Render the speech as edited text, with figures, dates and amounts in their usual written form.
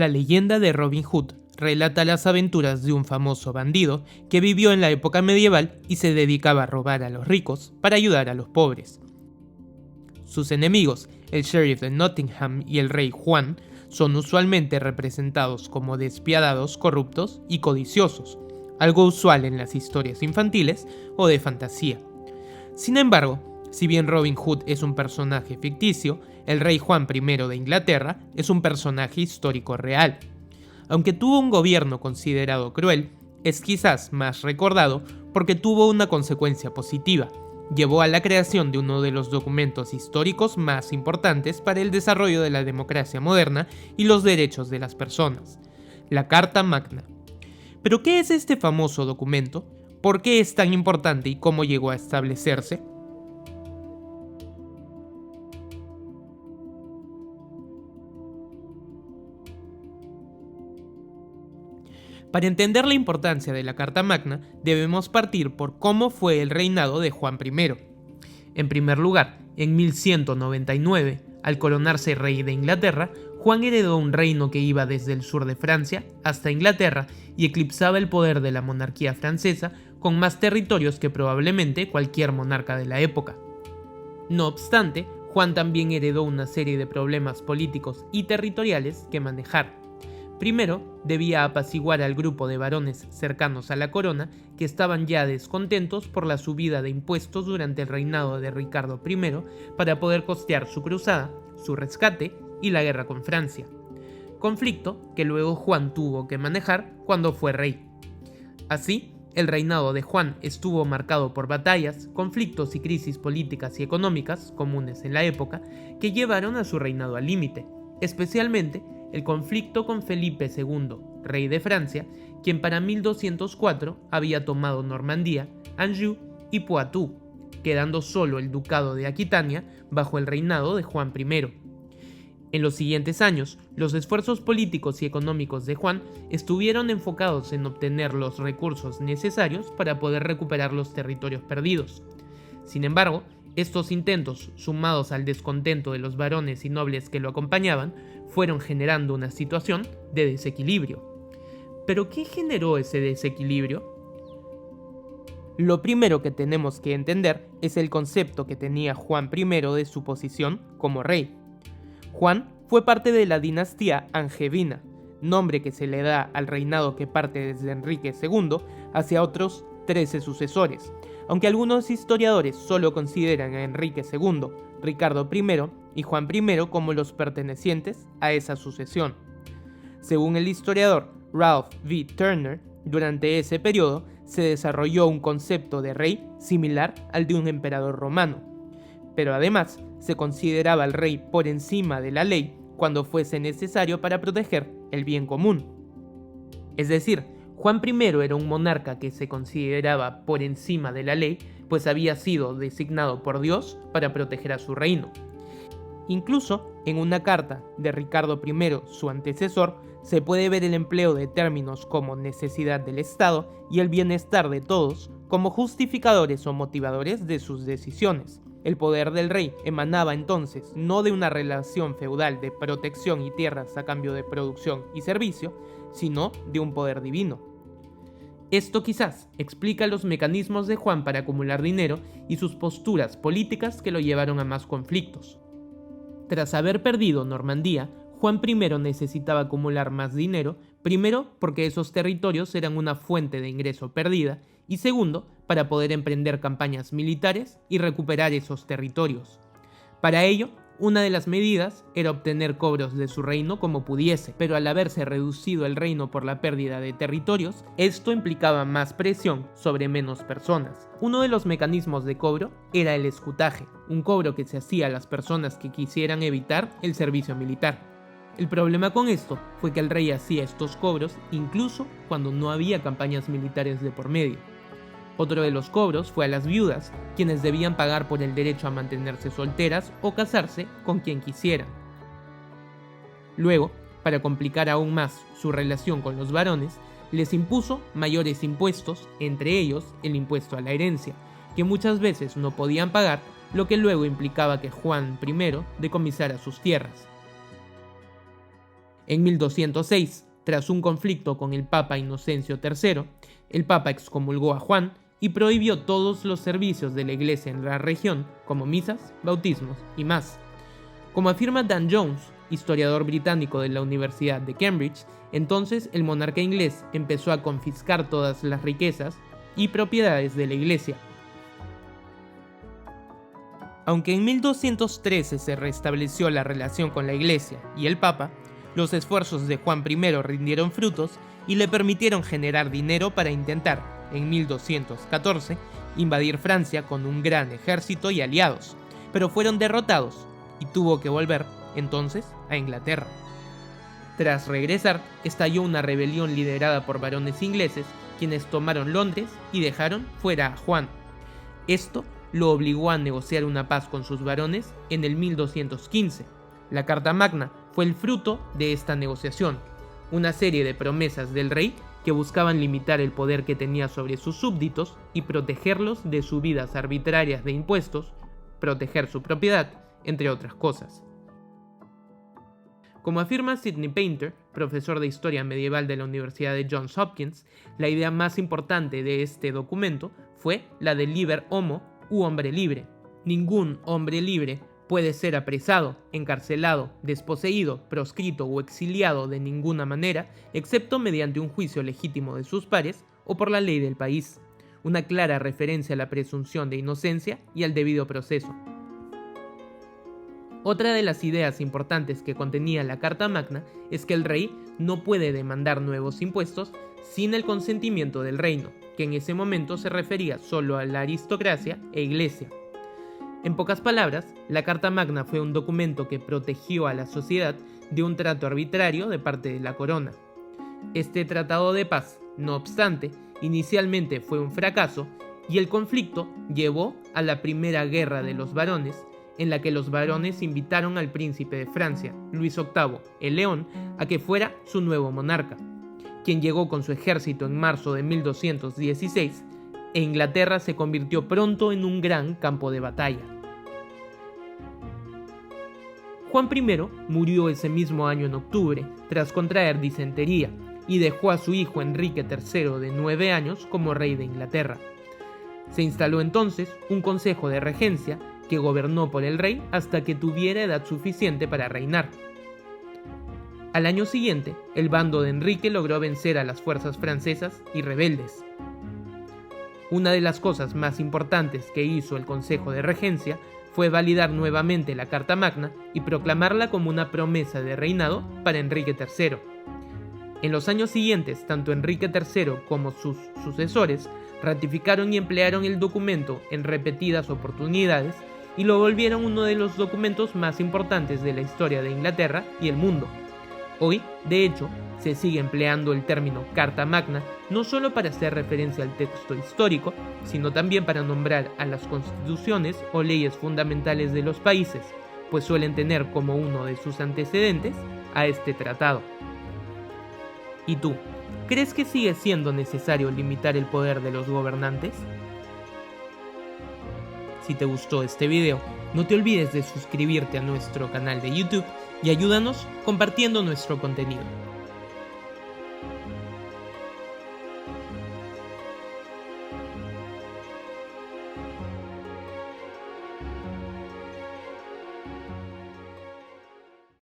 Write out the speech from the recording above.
La leyenda de Robin Hood relata las aventuras de un famoso bandido que vivió en la época medieval y se dedicaba a robar a los ricos para ayudar a los pobres. Sus enemigos, el sheriff de Nottingham y el rey Juan, son usualmente representados como despiadados, corruptos y codiciosos, algo usual en las historias infantiles o de fantasía. Sin embargo, si bien Robin Hood es un personaje ficticio, el rey Juan I de Inglaterra es un personaje histórico real. Aunque tuvo un gobierno considerado cruel, es quizás más recordado porque tuvo una consecuencia positiva. Llevó a la creación de uno de los documentos históricos más importantes para el desarrollo de la democracia moderna y los derechos de las personas, la Carta Magna. ¿Pero qué es este famoso documento? ¿Por qué es tan importante y cómo llegó a establecerse? Para entender la importancia de la Carta Magna, debemos partir por cómo fue el reinado de Juan I. En primer lugar, en 1199, al coronarse rey de Inglaterra, Juan heredó un reino que iba desde el sur de Francia hasta Inglaterra y eclipsaba el poder de la monarquía francesa con más territorios que probablemente cualquier monarca de la época. No obstante, Juan también heredó una serie de problemas políticos y territoriales que manejar. Primero, debía apaciguar al grupo de varones cercanos a la corona que estaban ya descontentos por la subida de impuestos durante el reinado de Ricardo I para poder costear su cruzada, su rescate y la guerra con Francia. Conflicto que luego Juan tuvo que manejar cuando fue rey. Así, el reinado de Juan estuvo marcado por batallas, conflictos y crisis políticas y económicas comunes en la época que llevaron a su reinado al límite, especialmente el conflicto con Felipe II, rey de Francia, quien para 1204 había tomado Normandía, Anjou y Poitou, quedando solo el ducado de Aquitania bajo el reinado de Juan I. En los siguientes años, los esfuerzos políticos y económicos de Juan estuvieron enfocados en obtener los recursos necesarios para poder recuperar los territorios perdidos. Sin embargo, estos intentos, sumados al descontento de los varones y nobles que lo acompañaban, fueron generando una situación de desequilibrio. ¿Pero qué generó ese desequilibrio? Lo primero que tenemos que entender es el concepto que tenía Juan I de su posición como rey. Juan fue parte de la dinastía angevina, nombre que se le da al reinado que parte desde Enrique II hacia otros 13 sucesores, aunque algunos historiadores solo consideran a Enrique II, Ricardo I y Juan I como los pertenecientes a esa sucesión. Según el historiador Ralph V. Turner, durante ese periodo se desarrolló un concepto de rey similar al de un emperador romano, pero además se consideraba al rey por encima de la ley cuando fuese necesario para proteger el bien común. Es decir, Juan I era un monarca que se consideraba por encima de la ley, pues había sido designado por Dios para proteger a su reino. Incluso, en una carta de Ricardo I, su antecesor, se puede ver el empleo de términos como necesidad del Estado y el bienestar de todos como justificadores o motivadores de sus decisiones. El poder del rey emanaba entonces no de una relación feudal de protección y tierras a cambio de producción y servicio, sino de un poder divino. Esto quizás explica los mecanismos de Juan para acumular dinero y sus posturas políticas que lo llevaron a más conflictos. Tras haber perdido Normandía, Juan I necesitaba acumular más dinero, primero porque esos territorios eran una fuente de ingreso perdida, y segundo, para poder emprender campañas militares y recuperar esos territorios. Para ello, una de las medidas era obtener cobros de su reino como pudiese, pero al haberse reducido el reino por la pérdida de territorios, esto implicaba más presión sobre menos personas. Uno de los mecanismos de cobro era el escutaje, un cobro que se hacía a las personas que quisieran evitar el servicio militar. El problema con esto fue que el rey hacía estos cobros incluso cuando no había campañas militares de por medio. Otro de los cobros fue a las viudas, quienes debían pagar por el derecho a mantenerse solteras o casarse con quien quisieran. Luego, para complicar aún más su relación con los varones, les impuso mayores impuestos, entre ellos el impuesto a la herencia, que muchas veces no podían pagar, lo que luego implicaba que Juan I decomisara sus tierras. En 1206, tras un conflicto con el Papa Inocencio III, el Papa excomulgó a Juan y prohibió todos los servicios de la Iglesia en la región, como misas, bautismos y más. Como afirma Dan Jones, historiador británico de la Universidad de Cambridge, entonces el monarca inglés empezó a confiscar todas las riquezas y propiedades de la Iglesia. Aunque en 1213 se restableció la relación con la Iglesia y el Papa, los esfuerzos de Juan I rindieron frutos y le permitieron generar dinero para intentar, en 1214, invadir Francia con un gran ejército y aliados, pero fueron derrotados y tuvo que volver, entonces, a Inglaterra. Tras regresar, estalló una rebelión liderada por varones ingleses, quienes tomaron Londres y dejaron fuera a Juan. Esto lo obligó a negociar una paz con sus varones en el 1215. La Carta Magna fue el fruto de esta negociación, una serie de promesas del rey que buscaban limitar el poder que tenía sobre sus súbditos y protegerlos de subidas arbitrarias de impuestos, proteger su propiedad, entre otras cosas. Como afirma Sidney Painter, profesor de Historia Medieval de la Universidad de Johns Hopkins, la idea más importante de este documento fue la de liber homo u hombre libre. Ningún hombre libre puede ser apresado, encarcelado, desposeído, proscrito o exiliado de ninguna manera, excepto mediante un juicio legítimo de sus pares o por la ley del país. Una clara referencia a la presunción de inocencia y al debido proceso. Otra de las ideas importantes que contenía la Carta Magna es que el rey no puede demandar nuevos impuestos sin el consentimiento del reino, que en ese momento se refería solo a la aristocracia e iglesia. En pocas palabras, la Carta Magna fue un documento que protegió a la sociedad de un trato arbitrario de parte de la corona. Este tratado de paz, no obstante, inicialmente fue un fracaso y el conflicto llevó a la Primera Guerra de los Varones, en la que los varones invitaron al príncipe de Francia, Luis VIII, el León, a que fuera su nuevo monarca, quien llegó con su ejército en marzo de 1216, e Inglaterra se convirtió pronto en un gran campo de batalla. Juan I murió ese mismo año en octubre, tras contraer disentería, y dejó a su hijo Enrique III de 9 años como rey de Inglaterra. Se instaló entonces un consejo de regencia que gobernó por el rey hasta que tuviera edad suficiente para reinar. Al año siguiente, el bando de Enrique logró vencer a las fuerzas francesas y rebeldes. Una de las cosas más importantes que hizo el Consejo de Regencia fue validar nuevamente la Carta Magna y proclamarla como una promesa de reinado para Enrique III. En los años siguientes, tanto Enrique III como sus sucesores ratificaron y emplearon el documento en repetidas oportunidades y lo volvieron uno de los documentos más importantes de la historia de Inglaterra y el mundo. Hoy, de hecho, se sigue empleando el término Carta Magna no solo para hacer referencia al texto histórico, sino también para nombrar a las constituciones o leyes fundamentales de los países, pues suelen tener como uno de sus antecedentes a este tratado. ¿Y tú, crees que sigue siendo necesario limitar el poder de los gobernantes? Si te gustó este video, no te olvides de suscribirte a nuestro canal de YouTube y ayúdanos compartiendo nuestro contenido.